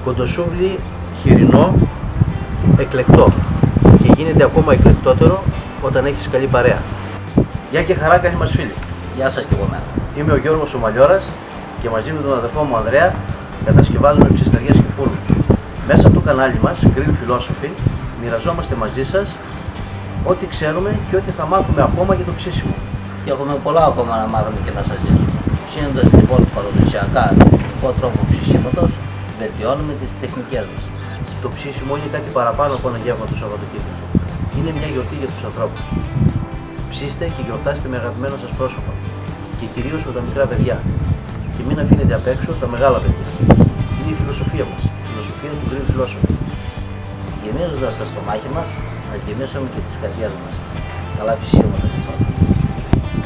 Κοντοσούβλι χοιρινό, εκλεκτό, και γίνεται ακόμα εκλεκτότερο όταν έχεις καλή παρέα. Γεια και χαρά, καλή μας φίλοι. Γεια σας και εγώ μένα. Είμαι ο Γιώργος ο Μαλιώρας και μαζί με τον αδερφό μου Ανδρέα κατασκευάζουμε ψισταριές και φούρνους. Μέσα από το κανάλι μας, Grill Philosophy, μοιραζόμαστε μαζί σας ό,τι ξέρουμε και ό,τι θα μάθουμε ακόμα για το ψήσιμο. Και έχουμε πολλά ακόμα να μάθουμε και να σας δώσουμε. Ψήνοντας λοιπόν παραδοσιακά τεχνικό τρόπο ψησίματος, βελτιώνουμε τις τεχνικές μας. Το ψήσιμο είναι κάτι παραπάνω από ένα γεύμα το Σαββατοκύριακο. Είναι μια γιορτή για τους ανθρώπους. Ψήστε και γιορτάστε με αγαπημένα σας πρόσωπα και κυρίως με τα μικρά παιδιά. Και μην αφήνετε απ' έξω τα μεγάλα παιδιά. Είναι η φιλοσοφία μας, η φιλοσοφία του Grill Philosophy. Γεμίζοντας τα στομάχια μας, να γεμίσουμε και τις καρδιές μας. Καλά ψησίματα λοιπόν.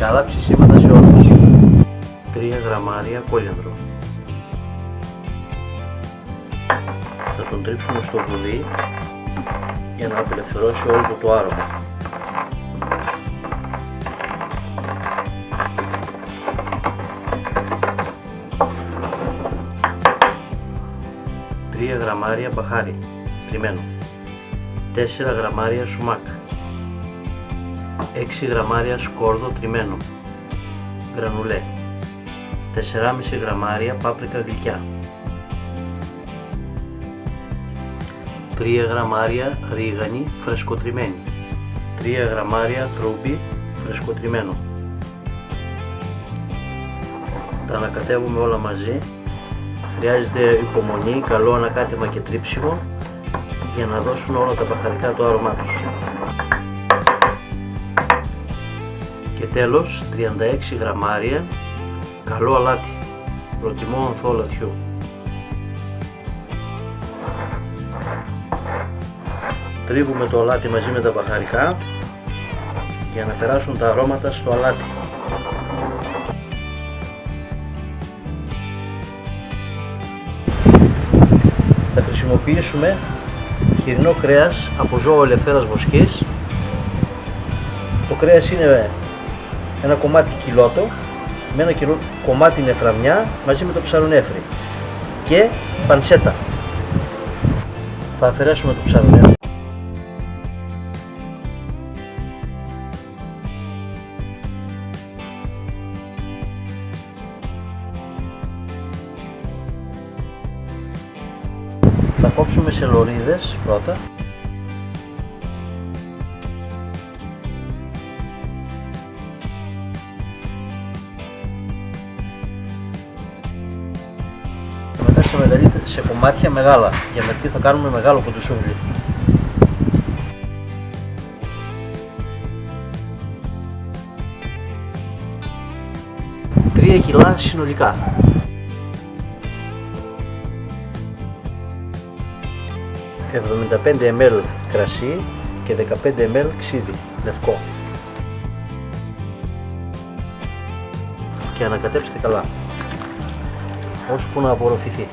Καλά ψησίματα σε όλους. 3 γραμμάρια κόλιανδρο. Θα τον τρίψουμε στο βουλί για να απελευθερώσει όλο το άρωμα. Τρία γραμμάρια μπαχάρι τριμμένο, 4 γραμμάρια σουμάκ, 6 γραμμάρια σκόρδο τριμμένο, γρανουλέ, 4,5 γραμμάρια πάπρικα γλυκιά, 3 γραμμάρια ρίγανη φρεσκοτριμμένη, 3 γραμμάρια τρούμπι φρεσκοτριμμένο. Τα ανακατεύουμε όλα μαζί. Χρειάζεται υπομονή, καλό ανακάτεμα και τρίψιμο για να δώσουν όλα τα μπαχαρικά το άρωμά τους. Και τέλος 36 γραμμάρια καλό αλάτι, προτιμώ ανθό λατιού. Τρίβουμε το αλάτι μαζί με τα μπαχαρικά για να περάσουν τα αρώματα στο αλάτι. Θα χρησιμοποιήσουμε χοιρινό κρέας από ζώο ελευθέρας βοσκής. Το κρέας είναι ένα κομμάτι κιλότο με ένα κομμάτι νεφραμιά μαζί με το ψαρονέφρι και πανσέτα. Θα αφαιρέσουμε το ψαρονέφρι. Θα κόψουμε σε λωρίδες πρώτα. Και μετά σε κομμάτια μεγάλα, γιατί θα κάνουμε μεγάλο κοντοσούβλι. 3 κιλά συνολικά. 75 ml κρασί και 15 ml ξύδι λευκό. Και ανακατέψτε καλά ώσπου να απορροφηθεί.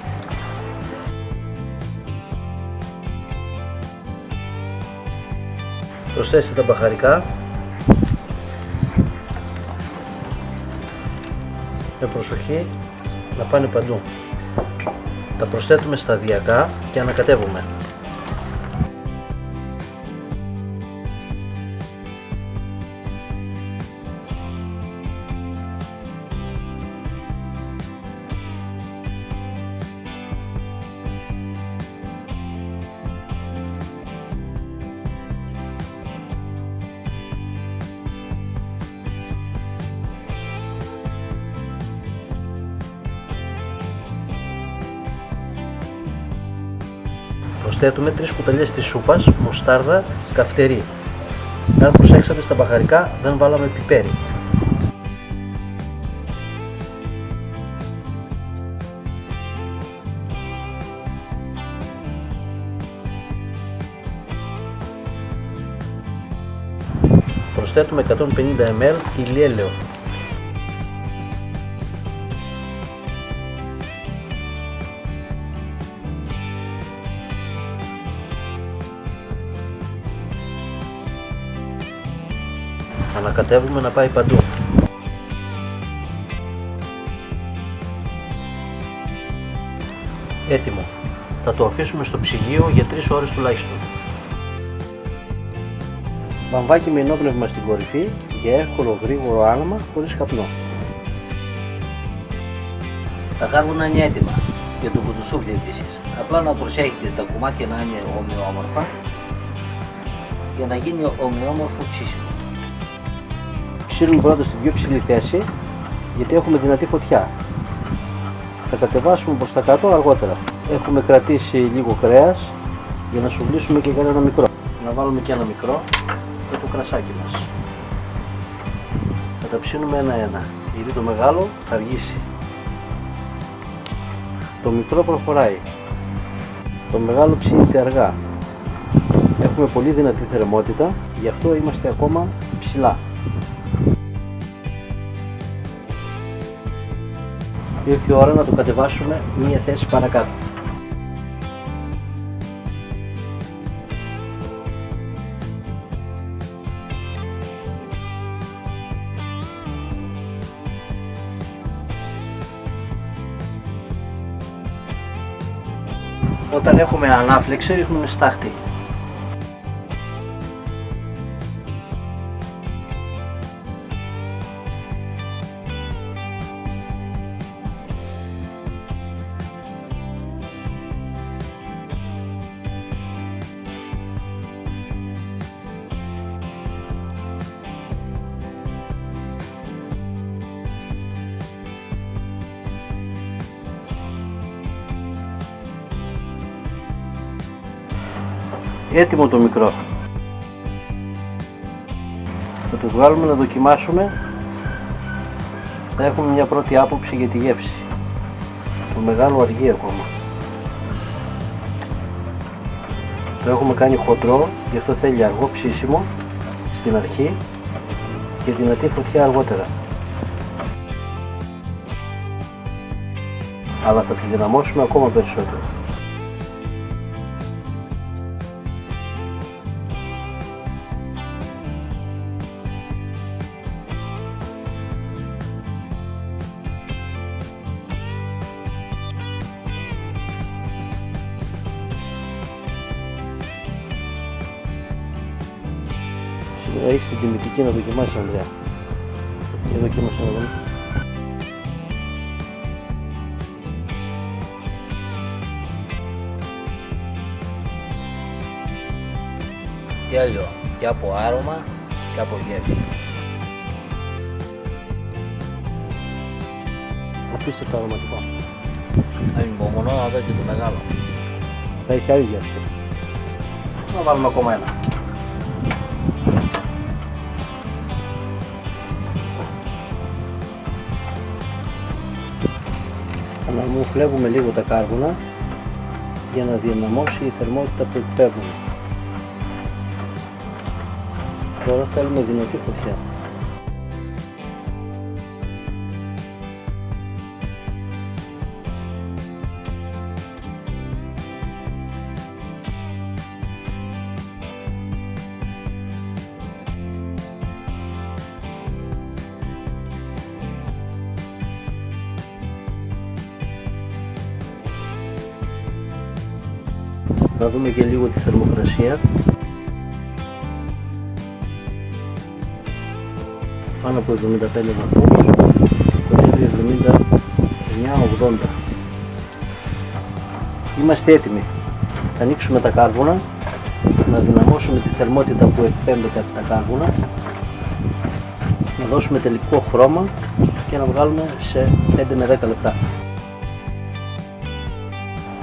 Προσθέστε τα μπαχαρικά με προσοχή να πάνε παντού. Τα προσθέτουμε σταδιακά και ανακατεύουμε. Προσθέτουμε 3 κουταλιές της σούπας, μουστάρδα, καυτερή. Αν προσέξατε στα μπαχαρικά δεν βάλαμε πιπέρι. Προσθέτουμε 150 ml ηλιέλαιο. Ανακατεύουμε να πάει παντού. Έτοιμο. θα το αφήσουμε στο ψυγείο για 3 ώρες τουλάχιστον. Βαμβάκι με ενόπνευμα στην κορυφή για εύκολο γρήγορο άναμα χωρίς καπνό. Τα κάρβουνα είναι έτοιμα για το κουτουσούφλι επίσης. Απλά να προσέχετε τα κομμάτια να είναι ομοιόμορφα για να γίνει ομοιόμορφο ψήσιμο. Ψήνουμε πρώτα στην πιο ψηλή θέση γιατί έχουμε δυνατή φωτιά. Θα κατεβάσουμε προς τα κάτω αργότερα. Έχουμε κρατήσει λίγο κρέας για να σουβλήσουμε και κανένα μικρό. Να βάλουμε και ένα μικρό και το κρασάκι μας. Θα τα ψήνουμε ένα-ένα γιατί το μεγάλο θα αργήσει. Το μικρό προχωράει. Το μεγάλο ψήνεται αργά. Έχουμε πολύ δυνατή θερμότητα, γι' αυτό είμαστε ακόμα ψηλά. Ήρθε η ώρα να το κατεβάσουμε μία θέση παρακάτω. Όταν έχουμε ανάφλεξη ρίχνουμε στάχτη. Έτοιμο το μικρό. Θα το βγάλουμε να δοκιμάσουμε. Θα έχουμε μια πρώτη άποψη για τη γεύση. Το μεγάλο αργεί ακόμα. Το έχουμε κάνει χοντρό, γι' αυτό θέλει αργό ψήσιμο στην αρχή και δυνατή φωτιά αργότερα. Αλλά θα τη δυναμώσουμε ακόμα περισσότερο. Σίγουρα έχεις την τιμητική να δοκιμάσεις, Ανδρέα. Και δοκίμασε να δούμε. Τέλειο και από άρωμα και από γεύση. Απίστευτο αρωματικό. Ανυπομονώ να δω και το μεγάλο. Θα έχει άλλη γεύση. Να βάλουμε ακόμα ένα. Αναμουφλεύουμε λίγο τα κάρβουνα για να δυναμώσει η θερμότητα που εκπέμπουν. Τώρα θέλουμε δυνατή φωτιά. Να δούμε και λίγο τη θερμοκρασία. Πάνω από 75 βαθμούς, 79-80. Είμαστε έτοιμοι. Θα ανοίξουμε τα κάρβουνα, να δυναμώσουμε τη θερμότητα που εκπέμπεται από τα κάρβουνα, να δώσουμε τελικό χρώμα και να βγάλουμε σε 5 με 10 λεπτά.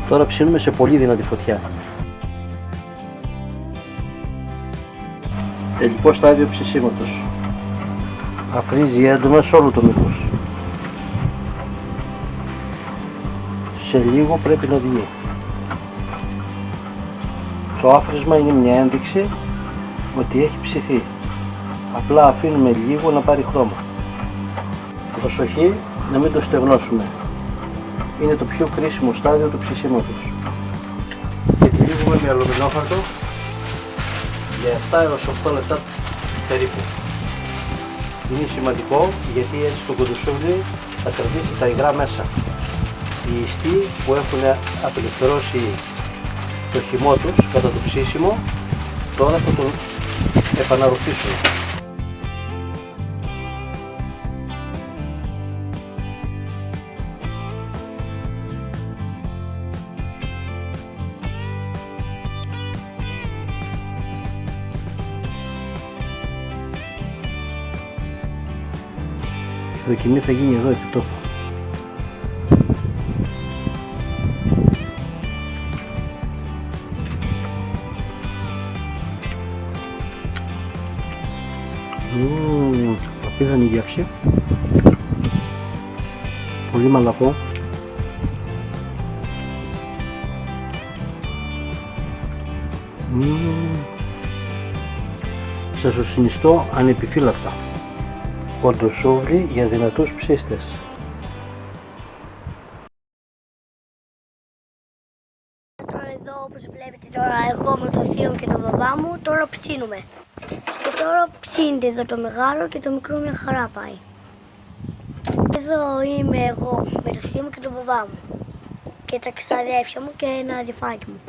Τώρα ψήνουμε σε πολύ δυνατή φωτιά. Τελικό στάδιο ψησίματος. Αφρίζει έντονα σε όλο το μήκος. Σε λίγο πρέπει να βγει. Το άφρισμα είναι μια ένδειξη ότι έχει ψηθεί. Απλά αφήνουμε λίγο να πάρει χρώμα. Προσοχή να μην το στεγνώσουμε. Είναι το πιο κρίσιμο στάδιο του ψησίματος. Και τυλίγουμε με αλουμινόχαρτο για 7 έως 8 λεπτά περίπου. Είναι σημαντικό γιατί έτσι το κοντοσούβλι θα κρατήσει τα υγρά μέσα. οι ιστοί που έχουν απελευθερώσει το χυμό τους κατά το ψήσιμο, τώρα θα τον επαναρροφήσουν. Η δοκιμή θα γίνει εδώ επί τόπου. Απίθανη γεύση. Πολύ μαλακό. Σας το συνιστώ ανεπιφύλακτα. Κοντοσούβλι για δυνατούς ψήστες. Τώρα εδώ, όπως βλέπετε τώρα, εγώ με το θείο μου και τον μπαμπά μου τώρα ψήνουμε. Και τώρα ψήνεται εδώ το μεγάλο και το μικρό μια χαρά πάει. Εδώ είμαι εγώ με το θείο μου και τον μπαμπά μου. Και τα ξαδέρφια μου και ένα αδερφάκι μου.